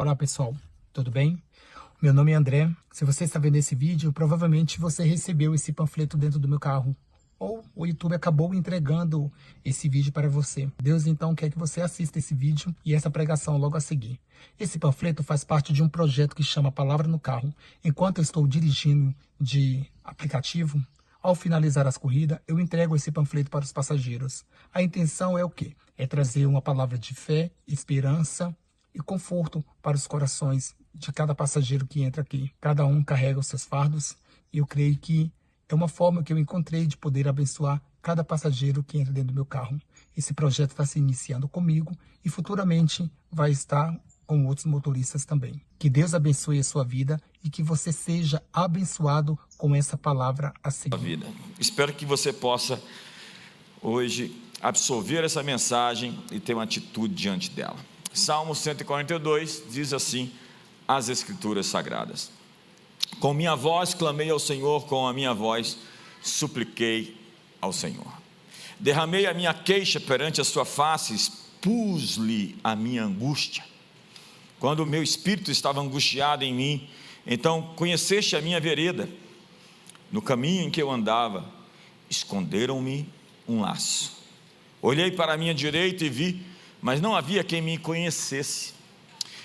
Olá pessoal, tudo bem? Meu nome é André. Se você está vendo esse vídeo, provavelmente você recebeu esse panfleto dentro do meu carro. Ou o YouTube acabou entregando esse vídeo para você. Deus então quer que você assista esse vídeo e essa pregação logo a seguir. Esse panfleto faz parte de um projeto que chama Palavra no Carro. Enquanto eu estou dirigindo de aplicativo, ao finalizar as corridas, eu entrego esse panfleto para os passageiros. A intenção é o quê? É trazer uma palavra de fé, esperança e conforto para os corações de cada passageiro que entra aqui. Cada um carrega os seus fardos e eu creio que é uma forma que eu encontrei de poder abençoar cada passageiro que entra dentro do meu carro. Esse projeto está se iniciando comigo e futuramente vai estar com outros motoristas também. Que Deus abençoe a sua vida e que você seja abençoado com essa palavra a seguir. Espero que você possa hoje absorver essa mensagem e ter uma atitude diante dela. Salmo 142 diz assim as Escrituras Sagradas: com minha voz clamei ao Senhor, com a minha voz supliquei ao Senhor. Derramei a minha queixa perante a sua face, expus-lhe a minha angústia. Quando o meu espírito estava angustiado em mim, então conheceste a minha vereda. No caminho em que eu andava, esconderam-me um laço. Olhei para a minha direita e vi, mas não havia quem me conhecesse.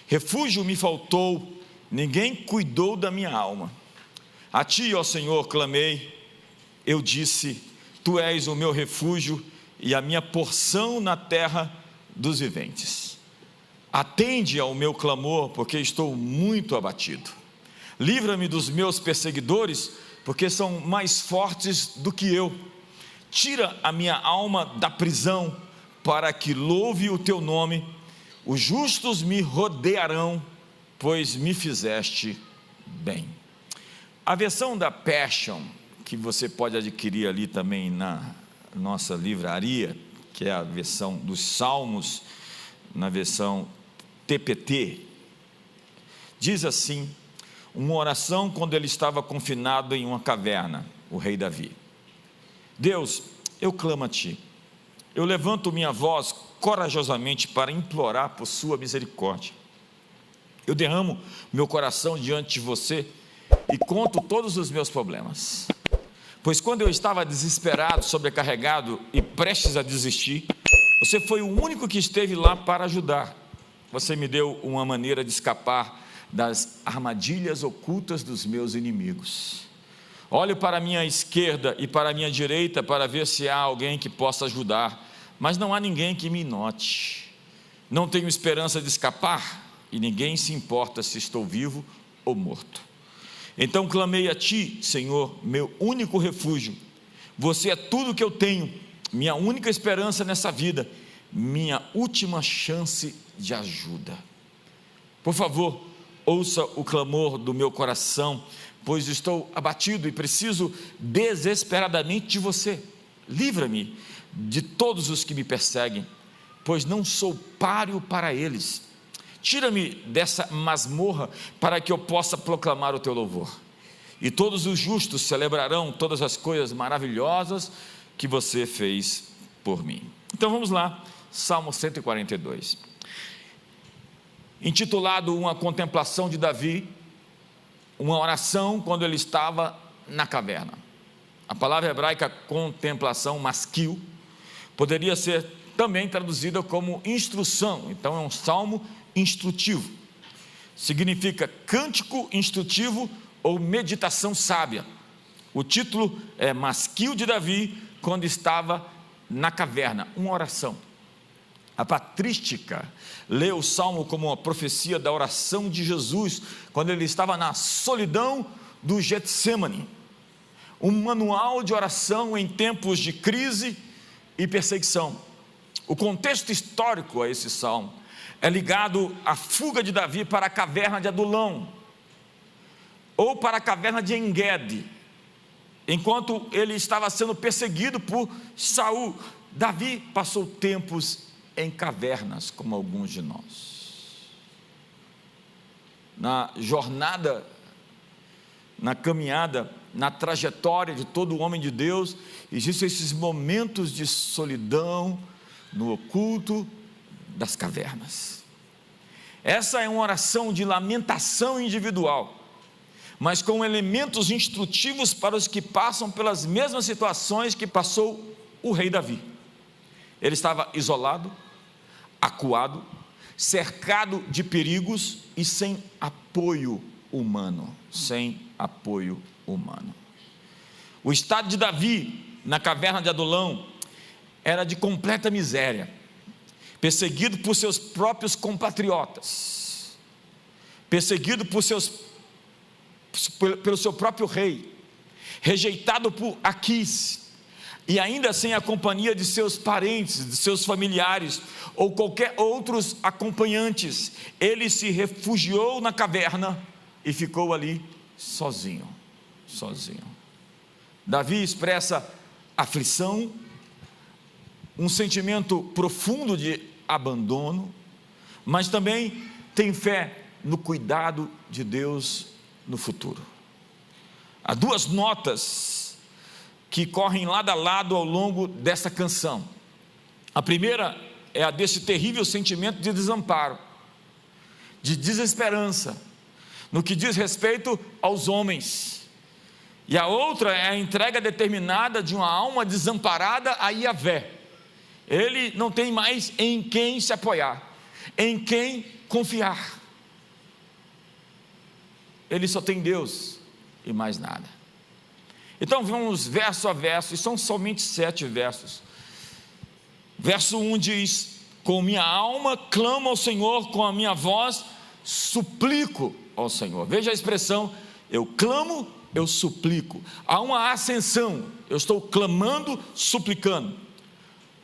Refúgio me faltou, ninguém cuidou da minha alma. A ti, ó Senhor, clamei. Eu disse: tu és o meu refúgio e a minha porção na terra dos viventes. Atende ao meu clamor, porque estou muito abatido. Livra-me dos meus perseguidores, porque são mais fortes do que eu. Tira a minha alma da prisão, para que louve o teu nome. Os justos me rodearão, pois me fizeste bem. A versão da Passion, que você pode adquirir ali também na nossa livraria, que é a versão dos Salmos, na versão TPT, diz assim, uma oração quando ele estava confinado em uma caverna, o rei Davi: Deus, eu clamo a ti, eu levanto minha voz corajosamente para implorar por sua misericórdia. Eu derramo meu coração diante de você e conto todos os meus problemas, pois quando eu estava desesperado, sobrecarregado e prestes a desistir, você foi o único que esteve lá para ajudar. Você me deu uma maneira de escapar das armadilhas ocultas dos meus inimigos. Olho para a minha esquerda e para a minha direita para ver se há alguém que possa ajudar, mas não há ninguém que me note. Não tenho esperança de escapar e ninguém se importa se estou vivo ou morto. Então clamei a ti, Senhor, meu único refúgio. Você é tudo que eu tenho, minha única esperança nessa vida, minha última chance de ajuda. Por favor, ouça o clamor do meu coração, pois estou abatido e preciso desesperadamente de você. Livra-me de todos os que me perseguem, pois não sou páreo para eles. Tira-me dessa masmorra para que eu possa proclamar o teu louvor. E todos os justos celebrarão todas as coisas maravilhosas que você fez por mim. Então vamos lá, Salmo 142. Intitulado Uma Contemplação de Davi, uma oração quando ele estava na caverna. A palavra hebraica contemplação, masquil, poderia ser também traduzida como instrução. Então é um salmo instrutivo. Significa cântico instrutivo ou meditação sábia. O título é Masquil de Davi quando estava na caverna, uma oração. A patrística lê o salmo como uma profecia da oração de Jesus quando ele estava na solidão do Getsêmani, um manual de oração em tempos de crise e perseguição. O contexto histórico a esse salmo é ligado à fuga de Davi para a caverna de Adulão ou para a caverna de Engedi, enquanto ele estava sendo perseguido por Saul. Davi passou tempos em cavernas, como alguns de nós. Na jornada, na caminhada, na trajetória de todo homem de Deus, existem esses momentos de solidão no oculto das cavernas. Essa é uma oração de lamentação individual, mas com elementos instrutivos para os que passam pelas mesmas situações que passou o rei Davi. Ele estava isolado, acuado, cercado de perigos e sem apoio humano. O estado de Davi na caverna de Adulão era de completa miséria, perseguido por seus próprios compatriotas, perseguido pelo seu próprio rei, rejeitado por Aquis, e ainda sem a companhia de seus parentes, de seus familiares, ou qualquer outros acompanhantes. Ele se refugiou na caverna e ficou ali sozinho. Davi expressa aflição, um sentimento profundo de abandono, mas também tem fé no cuidado de Deus no futuro. Há duas notas que correm lado a lado ao longo dessa canção. A primeira é a desse terrível sentimento de desamparo, de desesperança, no que diz respeito aos homens. E a outra é a entrega determinada de uma alma desamparada a Yahvé. Ele não tem mais em quem se apoiar, em quem confiar. Ele só tem Deus e mais nada. Então vamos verso a verso, e são somente 7 versos. Verso 1 diz: com minha alma clamo ao Senhor, com a minha voz suplico ao Senhor. Veja a expressão: eu clamo, eu suplico. Há uma ascensão, eu estou clamando, suplicando.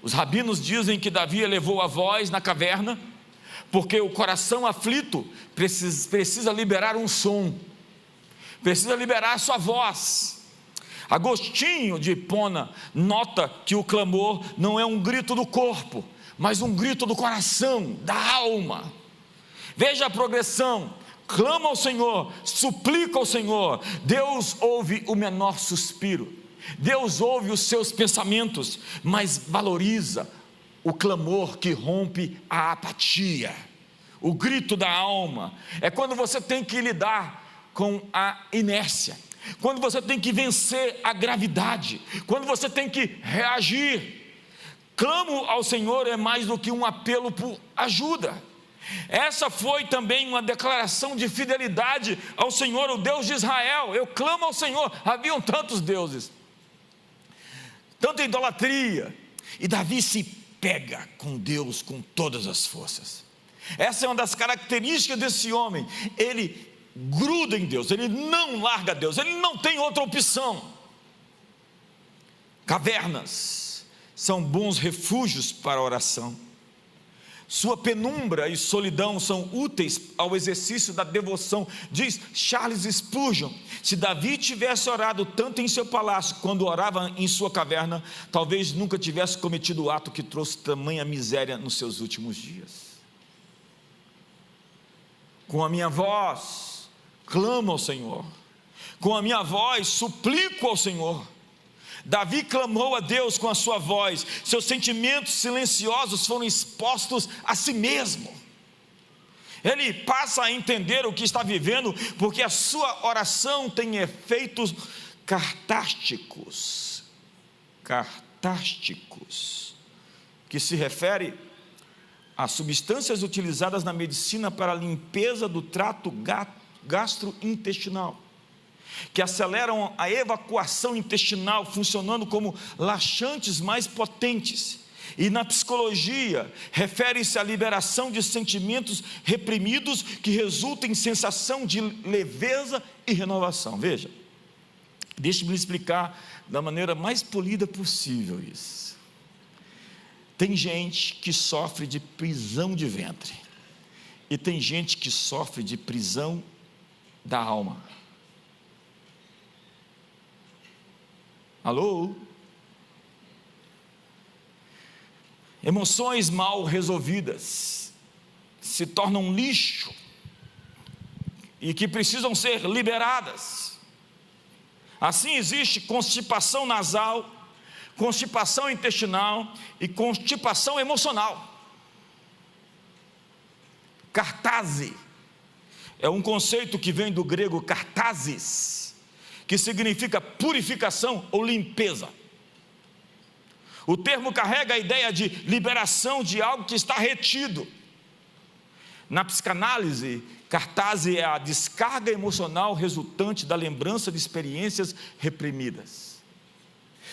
Os rabinos dizem que Davi elevou a voz na caverna, porque o coração aflito precisa liberar um som, precisa liberar a sua voz. Agostinho de Hipona nota que o clamor não é um grito do corpo, mas um grito do coração, da alma. Veja a progressão: clama ao Senhor, suplica ao Senhor. Deus ouve o menor suspiro, Deus ouve os seus pensamentos, mas valoriza o clamor que rompe a apatia. O grito da alma é quando você tem que lidar com a inércia, quando você tem que vencer a gravidade, quando você tem que reagir. Clamo ao Senhor é mais do que um apelo por ajuda. Essa foi também uma declaração de fidelidade ao Senhor, o Deus de Israel. Eu clamo ao Senhor. Haviam tantos deuses, tanta idolatria, e Davi se pega com Deus com todas as forças. Essa é uma das características desse homem. Ele gruda em Deus, ele não larga Deus, ele não tem outra opção. Cavernas são bons refúgios para a oração. Sua penumbra e solidão são úteis ao exercício da devoção. Diz Charles Spurgeon: se Davi tivesse orado tanto em seu palácio quando orava em sua caverna, talvez nunca tivesse cometido o ato que trouxe tamanha miséria nos seus últimos dias. Com a minha voz clamo ao Senhor, com a minha voz suplico ao Senhor. Davi clamou a Deus com a sua voz, seus sentimentos silenciosos foram expostos a si mesmo. Ele passa a entender o que está vivendo, porque a sua oração tem efeitos cartásticos, que se refere a substâncias utilizadas na medicina para a limpeza do trato gastrointestinal, que aceleram a evacuação intestinal, funcionando como laxantes mais potentes. E na psicologia, refere-se à liberação de sentimentos reprimidos que resultam em sensação de leveza e renovação. Veja, deixe-me explicar da maneira mais polida possível isso. Tem gente que sofre de prisão de ventre, e tem gente que sofre de prisão da alma. Alô? Emoções mal resolvidas se tornam lixo e que precisam ser liberadas. Assim existe constipação nasal, constipação intestinal e constipação emocional. Cartase é um conceito que vem do grego cartasis, que significa purificação ou limpeza. O termo carrega a ideia de liberação de algo que está retido. Na psicanálise, cartase é a descarga emocional resultante da lembrança de experiências reprimidas.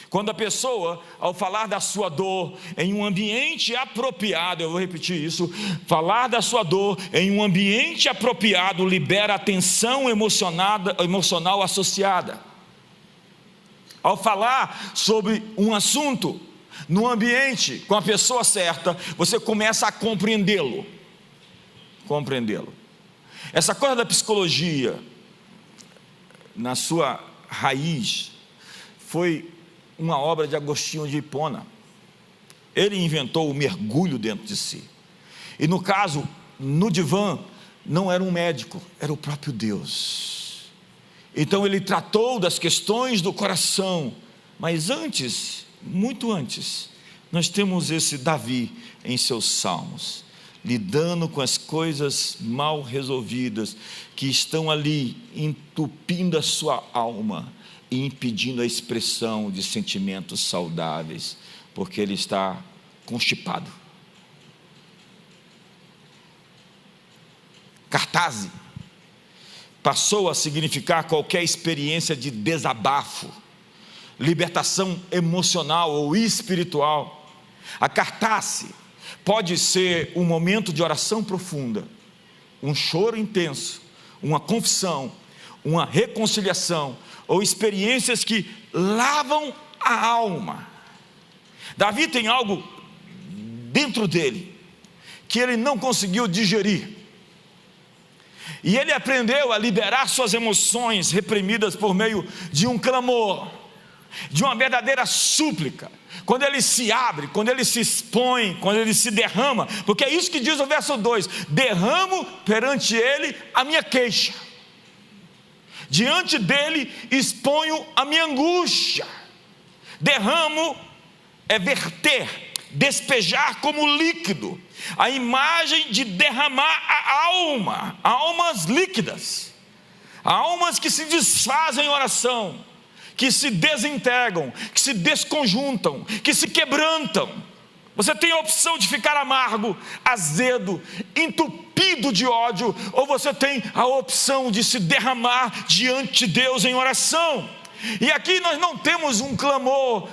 Quando a pessoa, ao falar da sua dor em um ambiente apropriado, eu vou repetir isso, falar da sua dor em um ambiente apropriado libera a tensão emocional associada. Ao falar sobre um assunto no ambiente com a pessoa certa, você começa a compreendê-lo. Essa coisa da psicologia, na sua raiz, foi uma obra de Agostinho de Hipona. Ele inventou o mergulho dentro de si. E no caso, no divã, não era um médico, era o próprio Deus. Então ele tratou das questões do coração. Mas antes, muito antes, nós temos esse Davi em seus salmos, lidando com as coisas mal resolvidas, que estão ali entupindo a sua alma, e impedindo a expressão de sentimentos saudáveis, porque ele está constipado. Cartase passou a significar qualquer experiência de desabafo, libertação emocional ou espiritual. A cartase pode ser um momento de oração profunda, um choro intenso, uma confissão, uma reconciliação, ou experiências que lavam a alma. Davi tem algo dentro dele que ele não conseguiu digerir, e ele aprendeu a liberar suas emoções reprimidas por meio de um clamor, de uma verdadeira súplica. Quando ele se abre, quando ele se expõe, quando ele se derrama, porque é isso que diz o verso 2: derramo perante ele a minha queixa, diante dele exponho a minha angústia. Derramo é verter, despejar como líquido. A imagem de derramar a alma, almas líquidas, almas que se desfazem em oração, que se desentregam, que se desconjuntam, que se quebrantam. Você tem a opção de ficar amargo, azedo, entupido de ódio, ou você tem a opção de se derramar diante de Deus em oração. E aqui nós não temos um clamor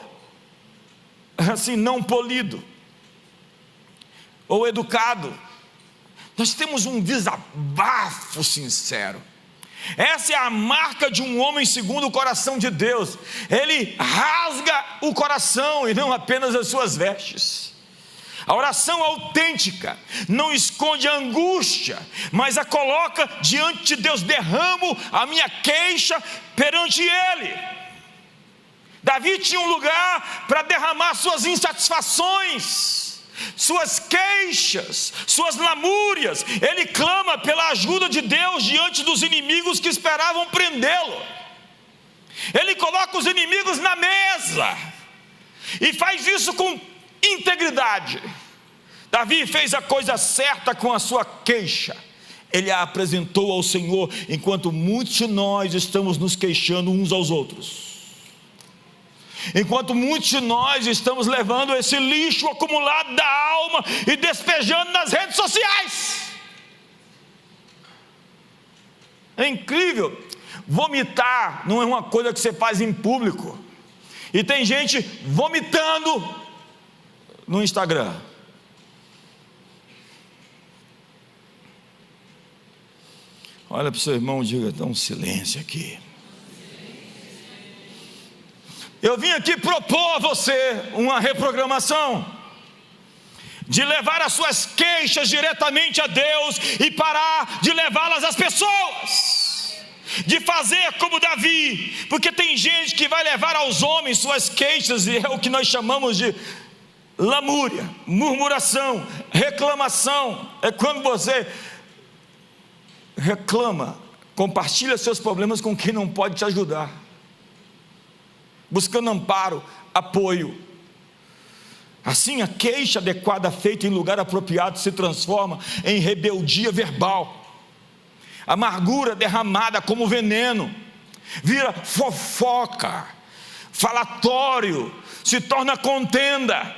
assim não polido ou educado. Nós temos um desabafo sincero. Essa é a marca de um homem segundo o coração de Deus. Ele rasga o coração e não apenas as suas vestes. A oração autêntica não esconde a angústia, mas a coloca diante de Deus. Derramo a minha queixa perante Ele. Davi tinha um lugar para derramar suas insatisfações, suas queixas, suas lamúrias. Ele clama pela ajuda de Deus diante dos inimigos que esperavam prendê-lo. Ele coloca os inimigos na mesa e faz isso com integridade. Davi fez a coisa certa com a sua queixa. Ele a apresentou ao Senhor, enquanto muitos de nós estamos nos queixando uns aos outros. Enquanto muitos de nós estamos levando esse lixo acumulado da alma e despejando nas redes sociais. É incrível. Vomitar não é uma coisa que você faz em público. E tem gente vomitando no Instagram. Olha para o seu irmão e diga: dá um silêncio aqui. Eu vim aqui propor a você uma reprogramação, de levar as suas queixas diretamente a Deus e parar de levá-las às pessoas, de fazer como Davi, porque tem gente que vai levar aos homens suas queixas, e é o que nós chamamos de lamúria, murmuração, reclamação. É quando você reclama, compartilha seus problemas com quem não pode te ajudar, buscando amparo, apoio. Assim, a queixa adequada feita em lugar apropriado se transforma em rebeldia verbal. Amargura derramada como veneno vira fofoca, falatório, se torna contenda.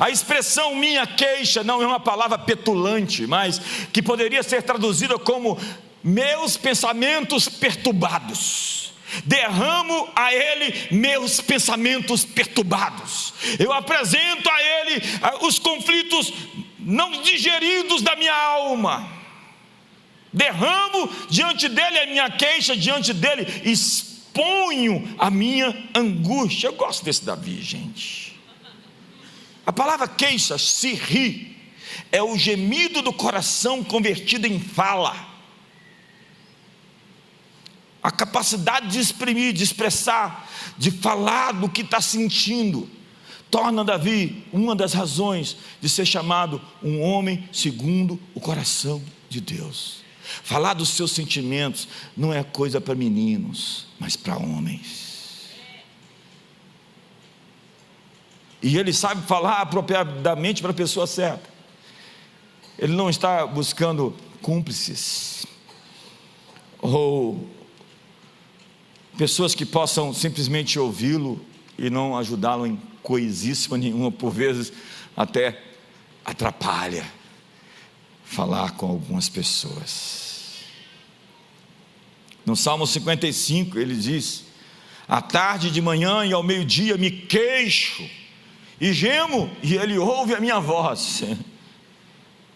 A expressão minha queixa não é uma palavra petulante, mas que poderia ser traduzida como meus pensamentos perturbados. Derramo a Ele meus pensamentos perturbados. Eu apresento a Ele os conflitos não digeridos da minha alma. Derramo diante dEle a minha queixa, diante dEle exponho a minha angústia. Eu gosto desse Davi, gente. A palavra queixa, se ri, é o gemido do coração convertido em fala. A capacidade de exprimir, de expressar, de falar do que está sentindo, torna Davi uma das razões de ser chamado um homem segundo o coração de Deus. Falar dos seus sentimentos não é coisa para meninos, mas para homens. E ele sabe falar apropriadamente para a pessoa certa. Ele não está buscando cúmplices ou pessoas que possam simplesmente ouvi-lo e não ajudá-lo em coisíssima nenhuma. Por vezes até atrapalha falar com algumas pessoas. No Salmo 55 ele diz: à tarde, de manhã e ao meio-dia me queixo e gemo, e Ele ouve a minha voz.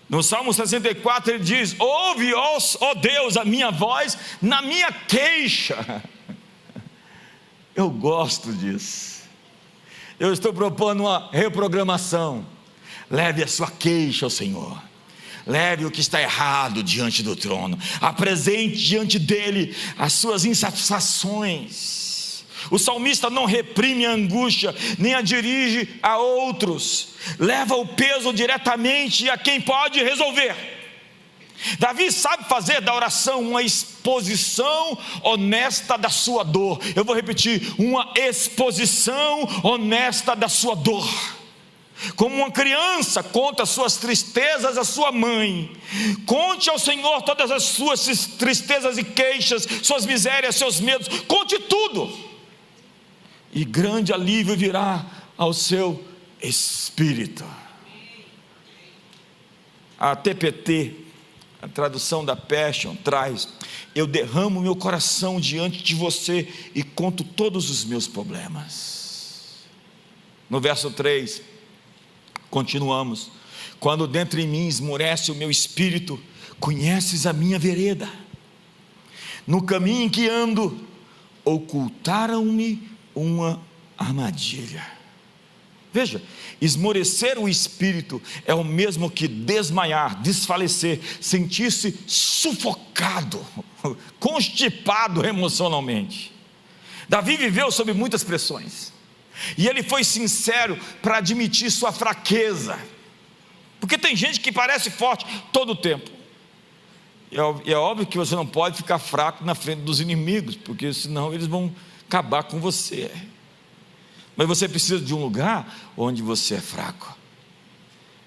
No Salmo 64 ele diz: ouve, ó Deus, a minha voz na minha queixa. Eu gosto disso. Eu estou propondo uma reprogramação. Leve a sua queixa ao Senhor. Leve o que está errado diante do trono. Apresente diante dele as suas insatisfações. O salmista não reprime a angústia, nem a dirige a outros. Leva o peso diretamente a quem pode resolver. Davi sabe fazer da oração uma exposição honesta da sua dor. Eu vou repetir: uma exposição honesta da sua dor. Como uma criança conta suas tristezas à sua mãe, conte ao Senhor todas as suas tristezas e queixas, suas misérias, seus medos, conte tudo, e grande alívio virá ao seu espírito. A TPT, a tradução da Passion, traz: eu derramo meu coração diante de você e conto todos os meus problemas. No verso 3, continuamos: quando dentro em mim esmorece o meu espírito, conheces a minha vereda. No caminho em que ando, ocultaram-me uma armadilha. Veja, esmorecer o espírito é o mesmo que desmaiar, desfalecer, sentir-se sufocado, constipado emocionalmente. Davi viveu sob muitas pressões, e ele foi sincero para admitir sua fraqueza, porque tem gente que parece forte todo o tempo, e é óbvio que você não pode ficar fraco na frente dos inimigos, porque senão eles vão acabar com você. Mas você precisa de um lugar onde você é fraco.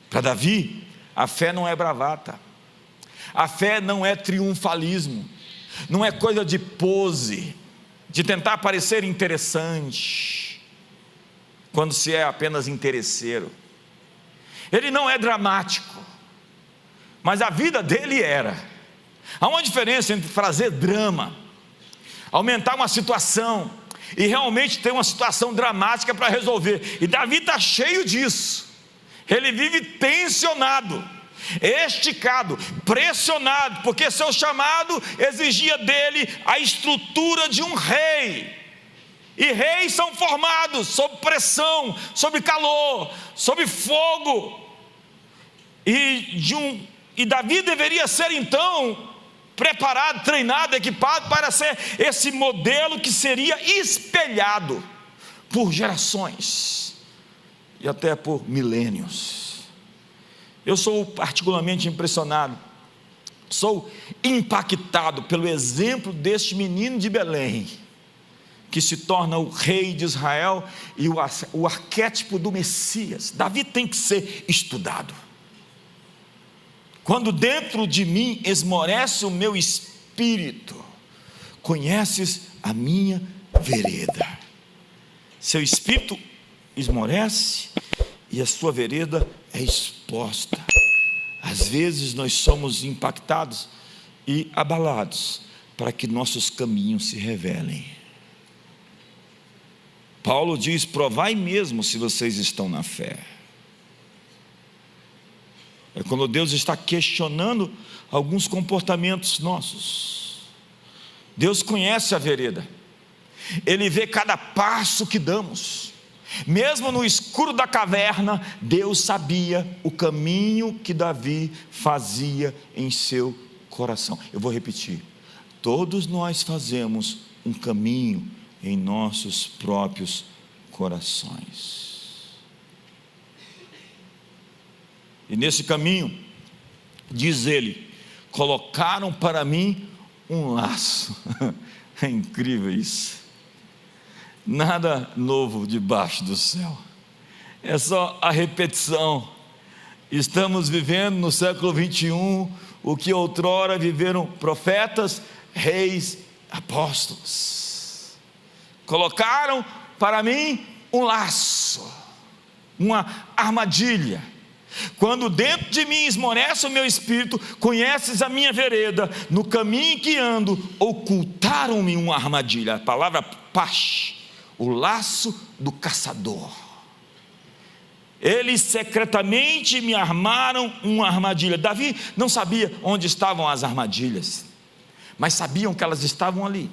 Para Davi, a fé não é bravata, a fé não é triunfalismo, não é coisa de pose, de tentar parecer interessante, quando se é apenas interesseiro. Ele não é dramático, mas a vida dele era. Há uma diferença entre fazer drama, aumentar uma situação, e realmente ter uma situação dramática para resolver. E Davi está cheio disso. Ele vive tensionado, esticado, pressionado, porque seu chamado exigia dele a estrutura de um rei. E reis são formados sob pressão, sob calor, sob fogo. E Davi deveria ser então preparado, treinado, equipado para ser esse modelo que seria espelhado por gerações e até por milênios. Eu sou particularmente impressionado, sou impactado pelo exemplo deste menino de Belém, que se torna o rei de Israel e o arquétipo do Messias. Davi tem que ser estudado. Quando dentro de mim esmorece o meu espírito, conheces a minha vereda. Seu espírito esmorece e a sua vereda é exposta. Às vezes nós somos impactados e abalados para que nossos caminhos se revelem. Paulo diz: provai mesmo se vocês estão na fé. É quando Deus está questionando alguns comportamentos nossos. Deus conhece a vereda, Ele vê cada passo que damos. Mesmo no escuro da caverna, Deus sabia o caminho que Davi fazia em seu coração. Eu vou repetir: todos nós fazemos um caminho em nossos próprios corações. E nesse caminho, diz ele, colocaram para mim um laço. É incrível isso. Nada novo debaixo do céu, é só a repetição. Estamos vivendo no século 21 o que outrora viveram profetas, reis, apóstolos. Colocaram para mim um laço, uma armadilha. Quando dentro de mim esmorece o meu espírito, conheces a minha vereda, no caminho em que ando, ocultaram-me uma armadilha. A palavra pash, o laço do caçador. Eles secretamente me armaram uma armadilha. Davi não sabia onde estavam as armadilhas, mas sabiam que elas estavam ali.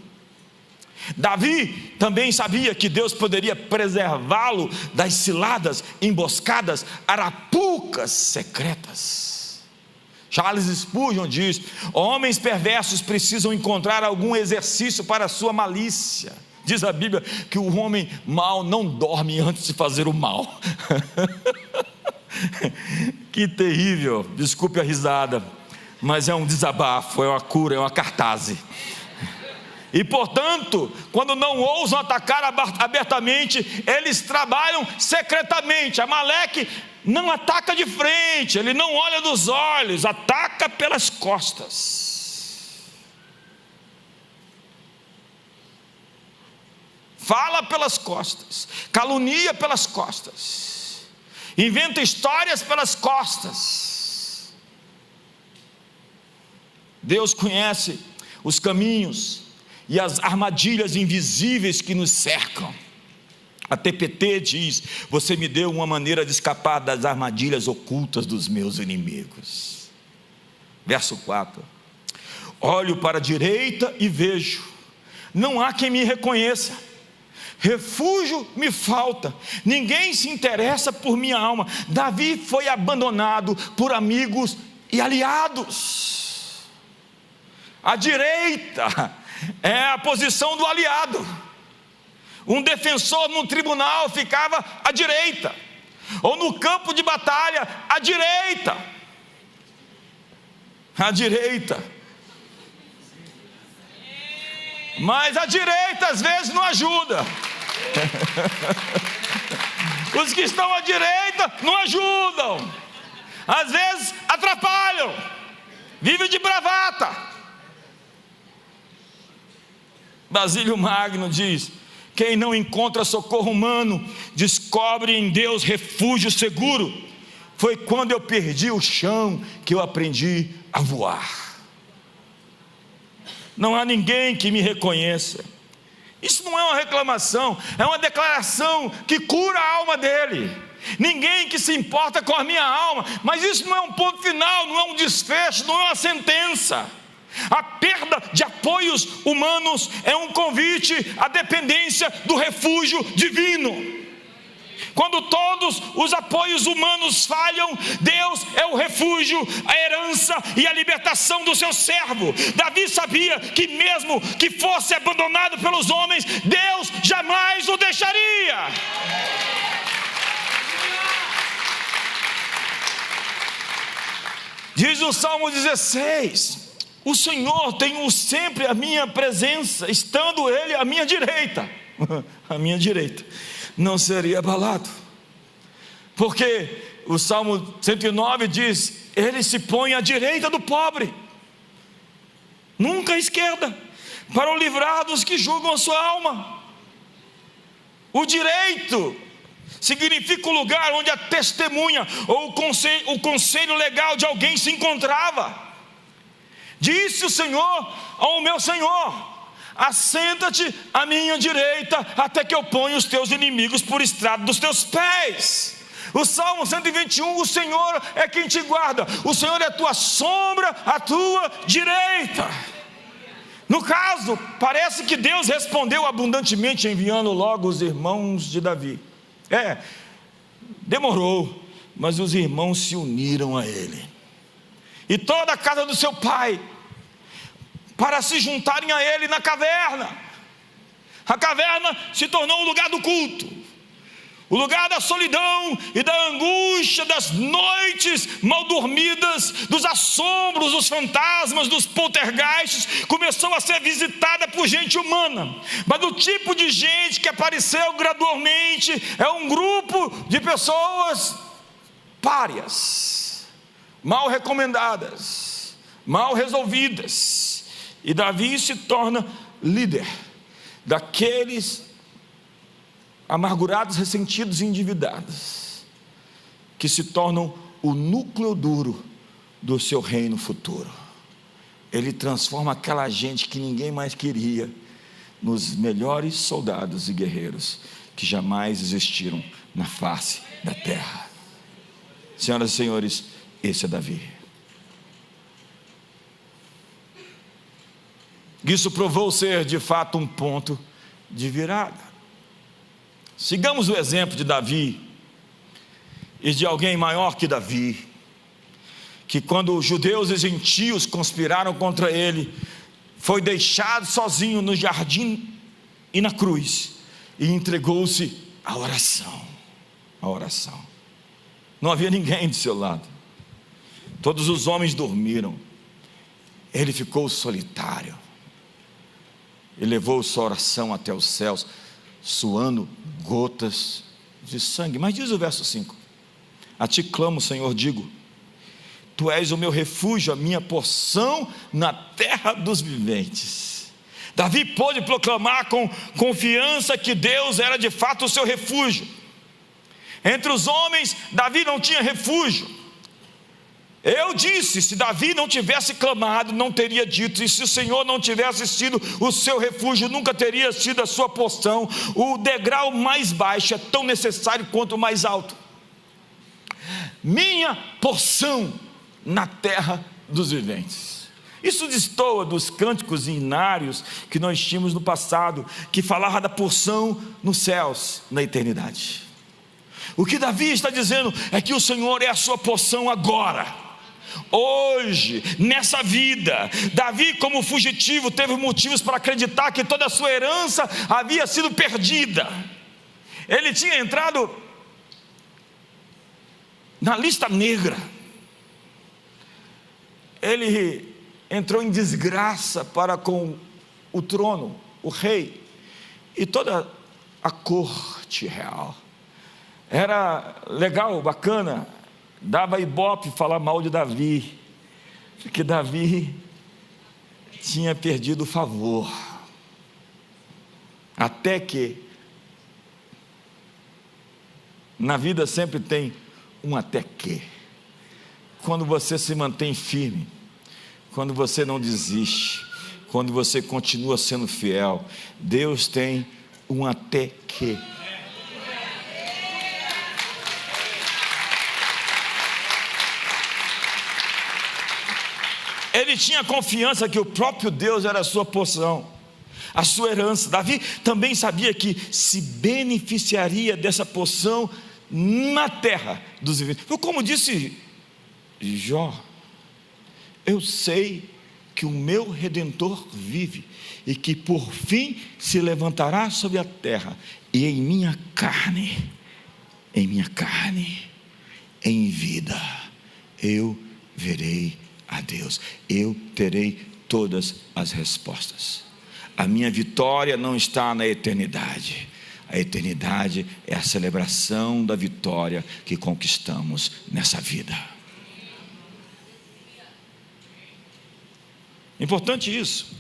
Davi também sabia que Deus poderia preservá-lo das ciladas, emboscadas, arapucas secretas. Charles Spurgeon diz: homens perversos precisam encontrar algum exercício para a sua malícia. Diz a Bíblia que o homem mau não dorme antes de fazer o mal. Que terrível, desculpe a risada, mas é um desabafo, é uma cura, é uma cartaz. E portanto, quando não ousam atacar abertamente, eles trabalham secretamente. Amaleque não ataca de frente, ele não olha nos olhos, ataca pelas costas. Fala pelas costas, calunia pelas costas, inventa histórias pelas costas. Deus conhece os caminhos e as armadilhas invisíveis que nos cercam. A TPT diz: você me deu uma maneira de escapar das armadilhas ocultas dos meus inimigos. Verso 4: olho para a direita e vejo, não há quem me reconheça. Refúgio me falta, ninguém se interessa por minha alma. Davi foi abandonado por amigos e aliados. A direita é a posição do aliado. Um defensor no tribunal ficava à direita, ou no campo de batalha à direita. À direita. Mas a direita às vezes não ajuda. Os que estão à direita não ajudam, às vezes atrapalham, vivem de bravata. Basílio Magno diz: quem não encontra socorro humano, descobre em Deus refúgio seguro. Foi quando eu perdi o chão que eu aprendi a voar. Não há ninguém que me reconheça. Isso não é uma reclamação, é uma declaração que cura a alma dele. Ninguém que se importa com a minha alma. Mas isso não é um ponto final, não é um desfecho, não é uma sentença. A perda de apoios humanos é um convite à dependência do refúgio divino. Quando todos os apoios humanos falham, Deus é o refúgio, a herança e a libertação do seu servo. Davi sabia que mesmo que fosse abandonado pelos homens, Deus jamais o deixaria. Diz o Salmo 16: o Senhor tem sempre a minha presença, estando Ele à minha direita. à minha direita, não seria abalado. Porque o Salmo 109 diz: ele se põe à direita do pobre, nunca à esquerda, para o livrar dos que julgam a sua alma. O direito significa o lugar onde a testemunha ou o conselho legal de alguém se encontrava. Disse o Senhor ao meu Senhor: assenta-te à minha direita, até que eu ponha os teus inimigos por estrado dos teus pés. O Salmo 121, o Senhor é quem te guarda, o Senhor é a tua sombra, a tua direita. No caso, parece que Deus respondeu abundantemente, enviando logo os irmãos de Davi. Demorou, mas os irmãos se uniram a ele, e toda a casa do seu pai, para se juntarem a ele na caverna. A caverna se tornou o lugar do culto, o lugar da solidão e da angústia, das noites mal dormidas, dos assombros, dos fantasmas, dos poltergeists. Começou a ser visitada por gente humana, mas o tipo de gente que apareceu gradualmente é um grupo de pessoas párias, mal recomendadas, mal resolvidas. E Davi se torna líder daqueles amargurados, ressentidos e endividados, que se tornam o núcleo duro do seu reino futuro. Ele transforma aquela gente que ninguém mais queria nos melhores soldados e guerreiros que jamais existiram na face da terra. Senhoras e senhores, esse é Davi. Isso provou ser de fato um ponto de virada. Sigamos o exemplo de Davi e de alguém maior que Davi, que quando os judeus e gentios conspiraram contra ele, foi deixado sozinho no jardim e na cruz, e entregou-se à oração. A oração. Não havia ninguém do seu lado, todos os homens dormiram, ele ficou solitário, e levou sua oração até os céus, suando gotas de sangue. Mas diz o verso 5: a ti clamo, Senhor, digo, tu és o meu refúgio, a minha porção na terra dos viventes. Davi pôde proclamar com confiança que Deus era de fato o seu refúgio. Entre os homens, Davi não tinha refúgio. Eu disse, se Davi não tivesse clamado, não teria dito, e se o Senhor não tivesse sido o seu refúgio, nunca teria sido a sua porção. O degrau mais baixo é tão necessário quanto o mais alto. Minha porção na terra dos viventes. Isso destoa dos cânticos hinários que nós tínhamos no passado, que falava da porção nos céus, na eternidade. O que Davi está dizendo é que o Senhor é a sua porção agora, hoje, nessa vida. Davi, como fugitivo, teve motivos para acreditar que toda a sua herança havia sido perdida. Ele tinha entrado na lista negra, ele entrou em desgraça para com o trono, o rei e toda a corte real. Era legal, bacana, dava ibope falar mal de Davi, porque Davi tinha perdido o favor. Até que na vida sempre tem um até que. Quando você se mantém firme, quando você não desiste, quando você continua sendo fiel, Deus tem um até que. Ele tinha confiança que o próprio Deus era a sua porção, a sua herança. Davi também sabia que se beneficiaria dessa porção na terra dos viventes. Como disse Jó, eu sei que o meu Redentor vive e que por fim se levantará sobre a terra, e em minha carne, em vida, eu verei a Deus, eu terei todas as respostas. A minha vitória não está na eternidade. A eternidade é a celebração da vitória que conquistamos nessa vida. Importante isso,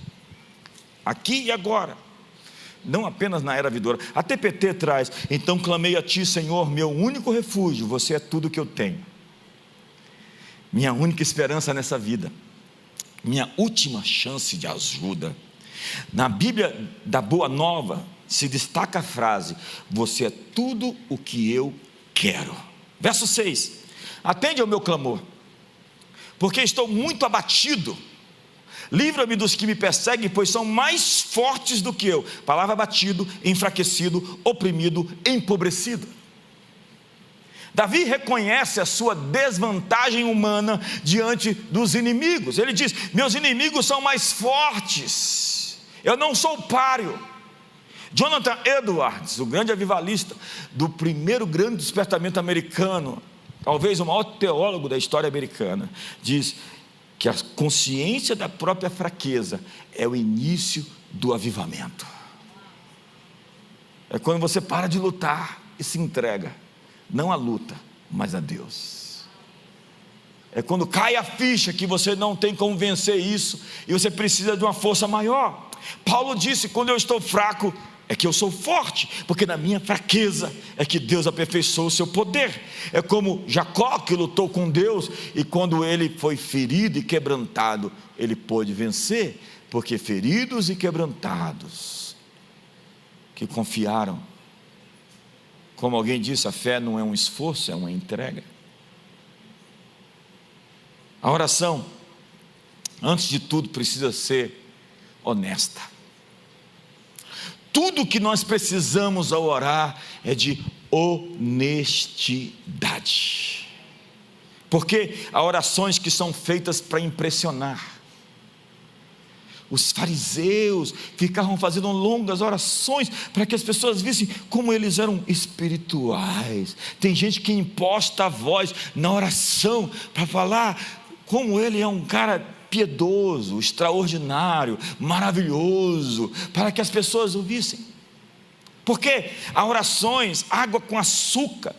aqui e agora, não apenas na era vindoura. A TPT traz: então clamei a Ti, Senhor, meu único refúgio, Você é tudo que eu tenho, minha única esperança nessa vida, minha última chance de ajuda. Na Bíblia da Boa Nova se destaca a frase: Você é tudo o que eu quero. Verso 6: atende ao meu clamor, porque estou muito abatido. Livra-me dos que me perseguem, pois são mais fortes do que eu. Palavra abatido, enfraquecido, oprimido, empobrecido. Davi reconhece a sua desvantagem humana diante dos inimigos. Ele diz: meus inimigos são mais fortes, eu não sou páreo. Jonathan Edwards, o grande avivalista do primeiro grande despertamento americano, talvez o maior teólogo da história americana, diz que a consciência da própria fraqueza é o início do avivamento. É quando você para de lutar e se entrega, não à luta, mas a Deus. É quando cai a ficha que você não tem como vencer isso e você precisa de uma força maior. Paulo disse: quando eu estou fraco, é que eu sou forte, porque na minha fraqueza é que Deus aperfeiçoou o seu poder. É como Jacó, que lutou com Deus, e quando ele foi ferido e quebrantado, ele pôde vencer, porque feridos e quebrantados, que confiaram, como alguém disse, a fé não é um esforço, é uma entrega. A oração, antes de tudo, precisa ser honesta. Tudo que nós precisamos ao orar é de honestidade, porque há orações que são feitas para impressionar. Os fariseus ficavam fazendo longas orações para que as pessoas vissem como eles eram espirituais. Tem gente que imposta a voz na oração para falar como ele é um cara piedoso, extraordinário, maravilhoso, para que as pessoas ouvissem. Porque há orações, água com açúcar,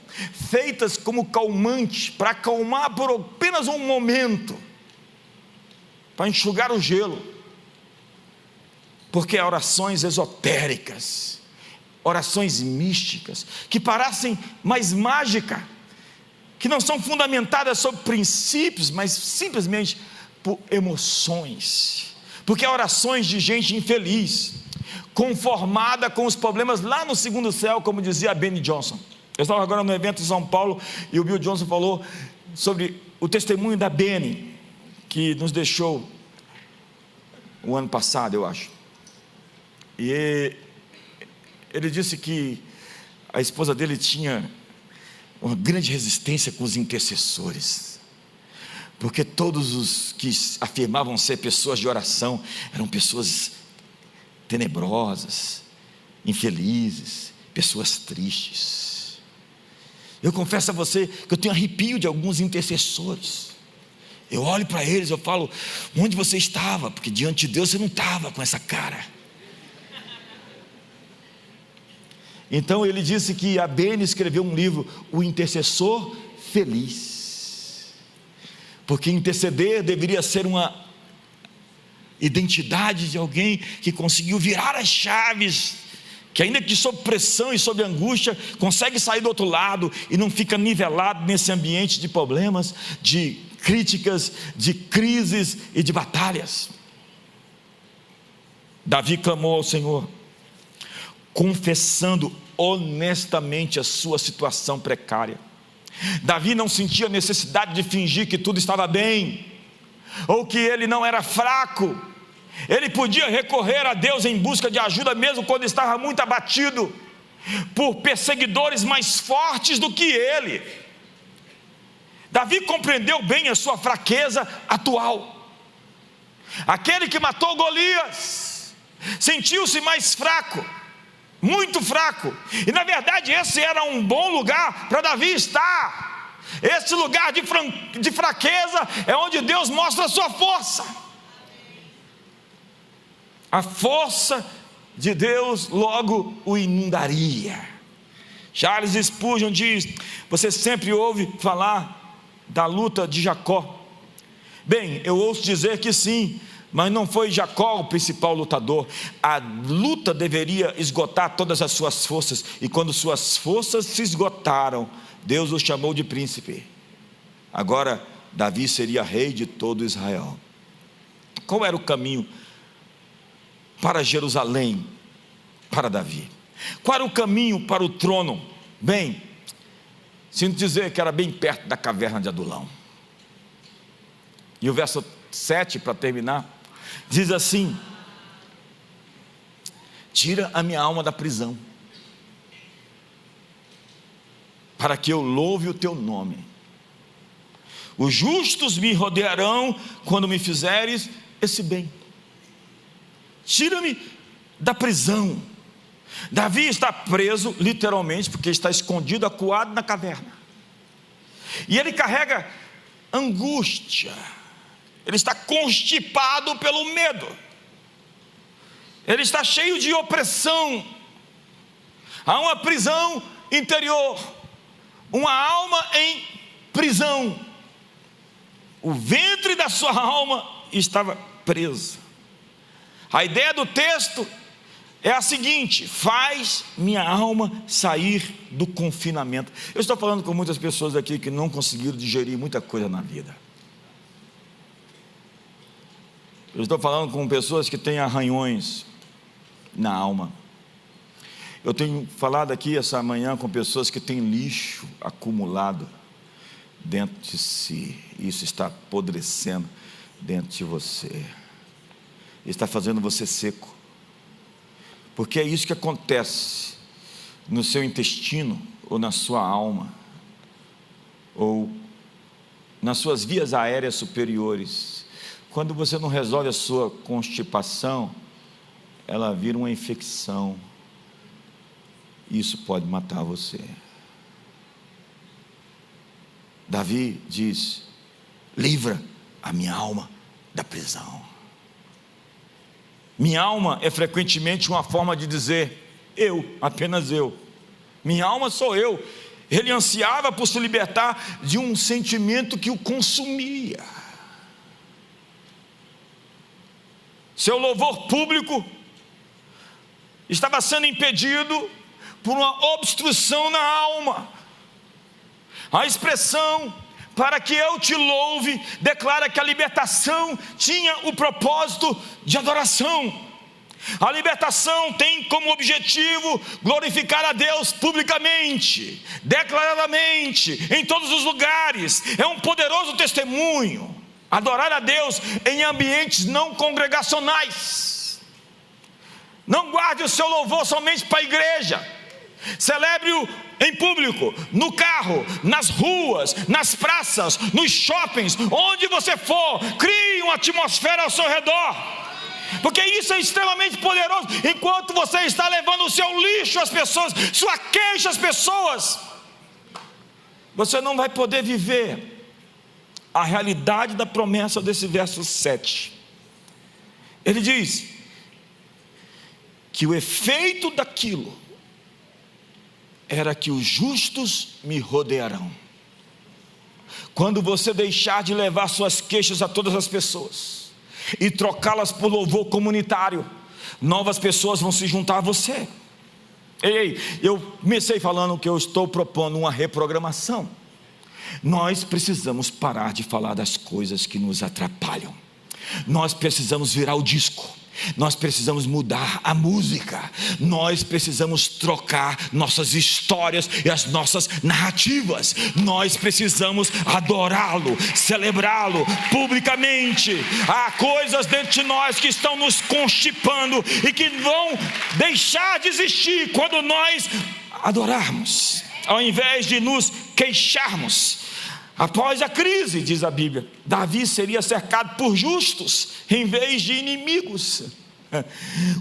feitas como calmante, para acalmar por apenas um momento, para enxugar o gelo. Porque há orações esotéricas, orações místicas, que parecem mais mágicas, que não são fundamentadas sobre princípios, mas simplesmente por emoções. Porque há orações de gente infeliz, conformada com os problemas lá no segundo céu, como dizia a Benny Johnson. Eu estava agora no evento em São Paulo e o Bill Johnson falou sobre o testemunho da Benny, que nos deixou o ano passado, eu acho. E ele disse que a esposa dele tinha uma grande resistência com os intercessores, porque todos os que afirmavam ser pessoas de oração eram pessoas tenebrosas, infelizes, pessoas tristes. Eu confesso a você que eu tenho arrepio de alguns intercessores. Eu olho para eles, eu falo: onde você estava? Porque diante de Deus você não estava com essa cara. Então ele disse que a Benny escreveu um livro, O Intercessor Feliz, porque interceder deveria ser uma identidade de alguém que conseguiu virar as chaves, que ainda que sob pressão e sob angústia, consegue sair do outro lado e não fica nivelado nesse ambiente de problemas, de críticas, de crises e de batalhas. Davi clamou ao Senhor, confessando honestamente a sua situação precária. Davi não sentia necessidade de fingir que tudo estava bem, ou que ele não era fraco. Ele podia recorrer a Deus em busca de ajuda, mesmo quando estava muito abatido por perseguidores mais fortes do que ele. Davi compreendeu bem a sua fraqueza atual. Aquele que matou Golias sentiu-se mais fraco, muito fraco, e na verdade esse era um bom lugar para Davi estar. Esse lugar de fraqueza é onde Deus mostra a sua força. a força de Deus logo o inundaria. Charles Spurgeon diz: você sempre ouve falar da luta de Jacó. Bem, eu ouço dizer que sim, mas não foi Jacó o principal lutador. A luta deveria esgotar todas as suas forças, e quando suas forças se esgotaram, Deus o chamou de príncipe. Agora Davi seria rei de todo Israel. Qual era o caminho para Jerusalém, para Davi? Qual era o caminho para o trono? Bem, sinto dizer que era bem perto da caverna de Adulão. E o verso 7, para terminar, diz assim: tira a minha alma da prisão, para que eu louve o teu nome. Os justos me rodearão quando me fizeres esse bem. Tira-me da prisão. Davi está preso, literalmente, porque está escondido, acuado na caverna. E ele carrega angústia. Ele está constipado pelo medo. Ele está cheio de opressão. Há uma prisão interior, uma alma em prisão. O ventre da sua alma estava preso. A ideia do texto é a seguinte: faz minha alma sair do confinamento. Eu estou falando com muitas pessoas aqui que não conseguiram digerir muita coisa na vida. Eu estou falando com pessoas que têm arranhões na alma. Eu tenho falado aqui essa manhã com pessoas que têm lixo acumulado dentro de si. Isso está apodrecendo dentro de você. Está fazendo você seco. Porque é isso que acontece no seu intestino, ou na sua alma, ou nas suas vias aéreas superiores. Quando você não resolve a sua constipação, ela vira uma infecção. Isso pode matar você. Davi diz: livra a minha alma da prisão. Minha alma é frequentemente uma forma de dizer eu, apenas eu. Minha alma sou eu. Ele ansiava por se libertar de um sentimento que o consumia. Seu louvor público estava sendo impedido por uma obstrução na alma. A expressão para que eu te louve declara que a libertação tinha o propósito de adoração. A libertação tem como objetivo glorificar a Deus publicamente, declaradamente, em todos os lugares. É um poderoso testemunho adorar a Deus em ambientes não congregacionais. Não guarde o seu louvor somente para a igreja. Celebre-o em público, no carro, nas ruas, nas praças, nos shoppings, onde você for. Crie uma atmosfera ao seu redor, porque isso é extremamente poderoso. Enquanto você está levando o seu lixo às pessoas, sua queixa às pessoas, você não vai poder viver a realidade da promessa desse verso 7. Ele diz que o efeito daquilo era que os justos me rodearão. Quando você deixar de levar suas queixas a todas as pessoas e trocá-las por louvor comunitário, novas pessoas vão se juntar a você. Ei, eu comecei falando que eu estou propondo uma reprogramação. Nós precisamos parar de falar das coisas que nos atrapalham. Nós precisamos virar o disco. Nós precisamos mudar a música. Nós precisamos trocar nossas histórias e as nossas narrativas. Nós precisamos adorá-lo, celebrá-lo publicamente. Há coisas dentro de nós que estão nos constipando e que vão deixar de existir quando nós adorarmos, ao invés de nos queixarmos. Após a crise, diz a Bíblia, Davi seria cercado por justos em vez de inimigos.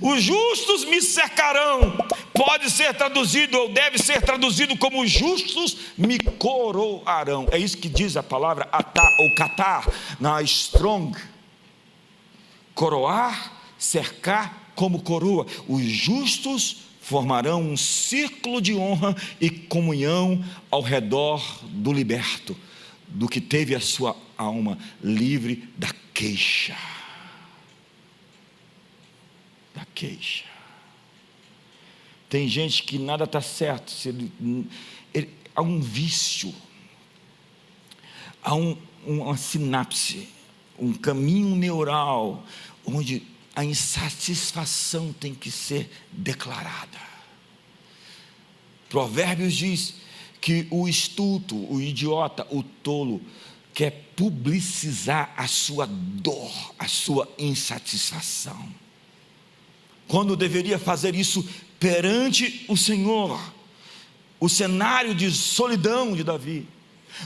Os justos me cercarão. Pode ser traduzido, ou deve ser traduzido como: os justos me coroarão. É isso que diz a palavra atá ou catar na Strong. Coroar, cercar como coroa. Os justos formarão um círculo de honra e comunhão ao redor do liberto, do que teve a sua alma livre da queixa. Da queixa. Tem gente que nada está certo, há um vício, há uma sinapse, um caminho neural, onde a insatisfação tem que ser declarada. Provérbios diz que o estulto, o idiota, o tolo, quer publicizar a sua dor, a sua insatisfação, quando deveria fazer isso perante o Senhor. O cenário de solidão de Davi,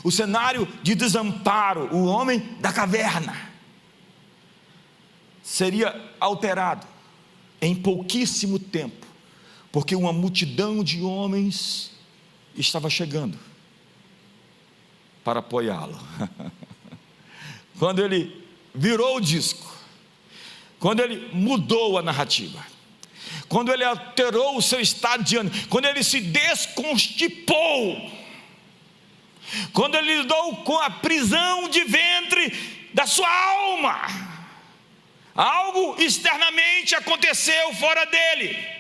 o cenário de desamparo, o homem da caverna, seria alterado em pouquíssimo tempo, porque uma multidão de homens estava chegando para apoiá-lo. Quando ele virou o disco, quando ele mudou a narrativa, quando ele alterou o seu estado de ânimo, quando ele se desconstipou, quando ele lidou com a prisão de ventre da sua alma, algo externamente aconteceu fora dele.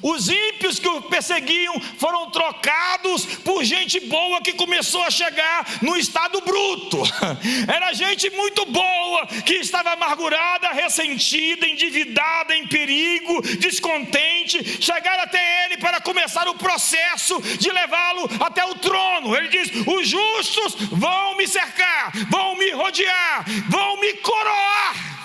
Os ímpios que o perseguiam foram trocados por gente boa que começou a chegar no estado bruto. Era gente muito boa que estava amargurada, ressentida, endividada, em perigo, descontente. Chegaram até ele para começar o processo de levá-lo até o trono. Ele diz: os justos vão me cercar, vão me rodear, vão me coroar.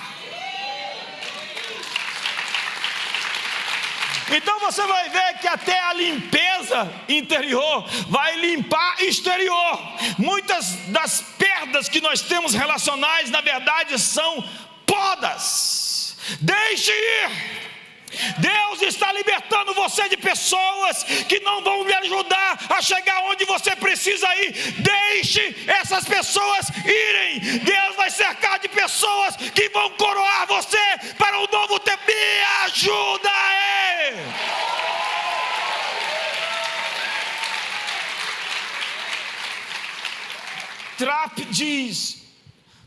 Então você vai ver que até a limpeza interior vai limpar exterior. Muitas das perdas que nós temos relacionais, na verdade, são podas. Deixe ir. Deus está libertando você de pessoas que não vão lhe ajudar a chegar onde você precisa ir. Deixe essas pessoas irem. Deus vai cercar de pessoas que vão coroar você para o novo tempo. Me ajuda aí. Trap diz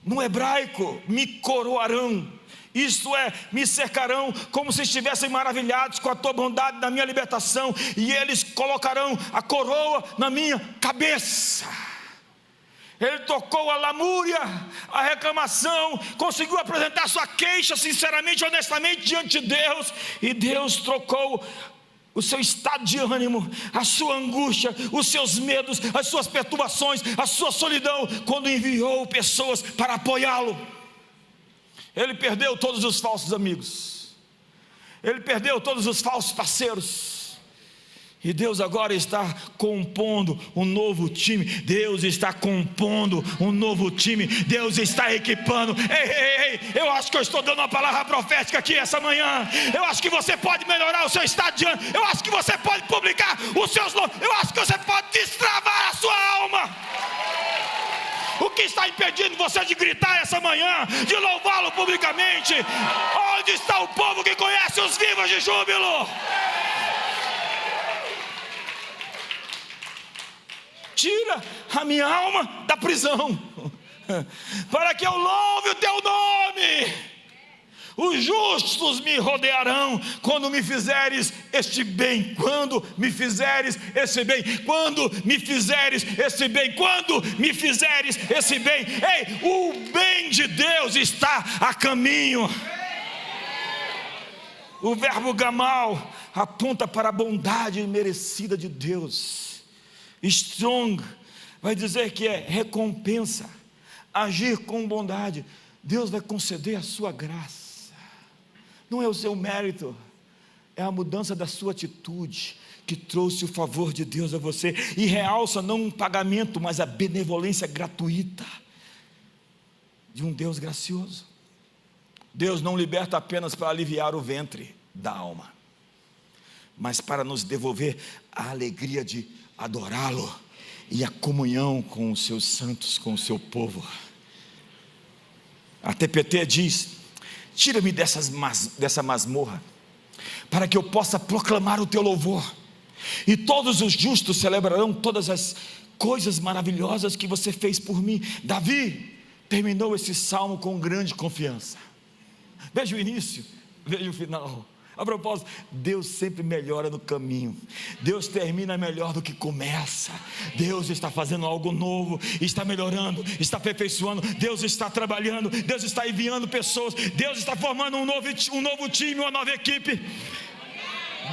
no hebraico: me coroarão. Isto é, me cercarão como se estivessem maravilhados com a tua bondade na minha libertação, e eles colocarão a coroa na minha cabeça. Ele tocou a lamúria, a reclamação, conseguiu apresentar sua queixa sinceramente, honestamente diante de Deus, e Deus trocou o seu estado de ânimo, a sua angústia, os seus medos, as suas perturbações, a sua solidão, quando enviou pessoas para apoiá-lo. Ele perdeu todos os falsos amigos, ele perdeu todos os falsos parceiros, e Deus agora está compondo um novo time. Deus está compondo um novo time. Deus está equipando. Ei, eu acho que eu estou dando uma palavra profética aqui essa manhã. Eu acho que você pode melhorar o seu estado de ânimo. Eu acho que você pode publicar os seus nomes. Eu acho que você pode destravar a sua alma. O que está impedindo você de gritar essa manhã, de louvá-lo publicamente? Onde está o povo que conhece os vivos de júbilo? Tira a minha alma da prisão, para que eu louve o teu nome. Os justos me rodearão quando me fizeres este bem. Quando me fizeres esse bem. Quando me fizeres esse bem. Quando me fizeres esse bem. Ei, o bem de Deus está a caminho. O verbo gamal aponta para a bondade imerecida de Deus. Strong vai dizer que é recompensa, agir com bondade. Deus vai conceder a sua graça. Não é o seu mérito, é a mudança da sua atitude que trouxe o favor de Deus a você, e realça não um pagamento, mas a benevolência gratuita de um Deus gracioso. Deus não liberta apenas para aliviar o ventre da alma, mas para nos devolver a alegria de adorá-lo e a comunhão com os seus santos, com o seu povo. A TPT diz: tira-me dessa masmorra, para que eu possa proclamar o teu louvor, e todos os justos celebrarão todas as coisas maravilhosas que você fez por mim. Davi terminou esse salmo com grande confiança. Veja o início, veja o final. A propósito, Deus sempre melhora no caminho. Deus termina melhor do que começa. Deus está fazendo algo novo, está melhorando, está aperfeiçoando. Deus está trabalhando, Deus está enviando pessoas, Deus está formando um novo time, uma nova equipe.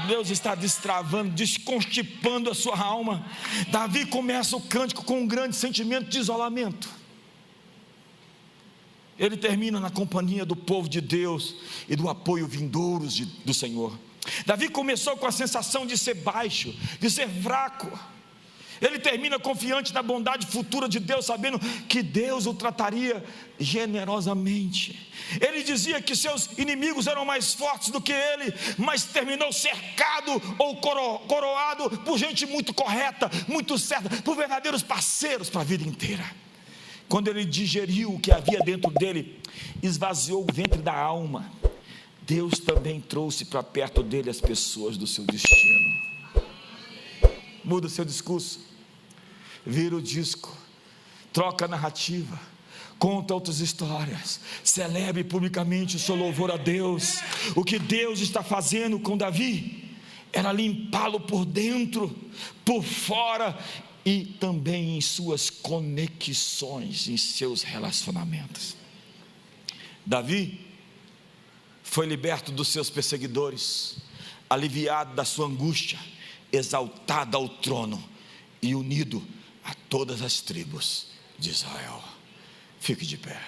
Deus está destravando, desconstipando a sua alma. Davi começa o cântico com um grande sentimento de isolamento. Ele termina na companhia do povo de Deus e do apoio vindouros do Senhor. Davi começou com a sensação de ser baixo, de ser fraco. Ele termina confiante na bondade futura de Deus, sabendo que Deus o trataria generosamente. Ele dizia que seus inimigos eram mais fortes do que ele, mas terminou cercado ou coroado por gente muito correta, muito certa, por verdadeiros parceiros para a vida inteira. Quando ele digeriu o que havia dentro dele, esvaziou o ventre da alma, Deus também trouxe para perto dele as pessoas do seu destino. Muda o seu discurso, vira o disco, troca a narrativa, conta outras histórias, celebre publicamente o seu louvor a Deus. O que Deus está fazendo com Davi era limpá-lo por dentro, por fora, e também em suas conexões, em seus relacionamentos. Davi foi liberto dos seus perseguidores, aliviado da sua angústia, exaltado ao trono e unido a todas as tribos de Israel. Fique de pé.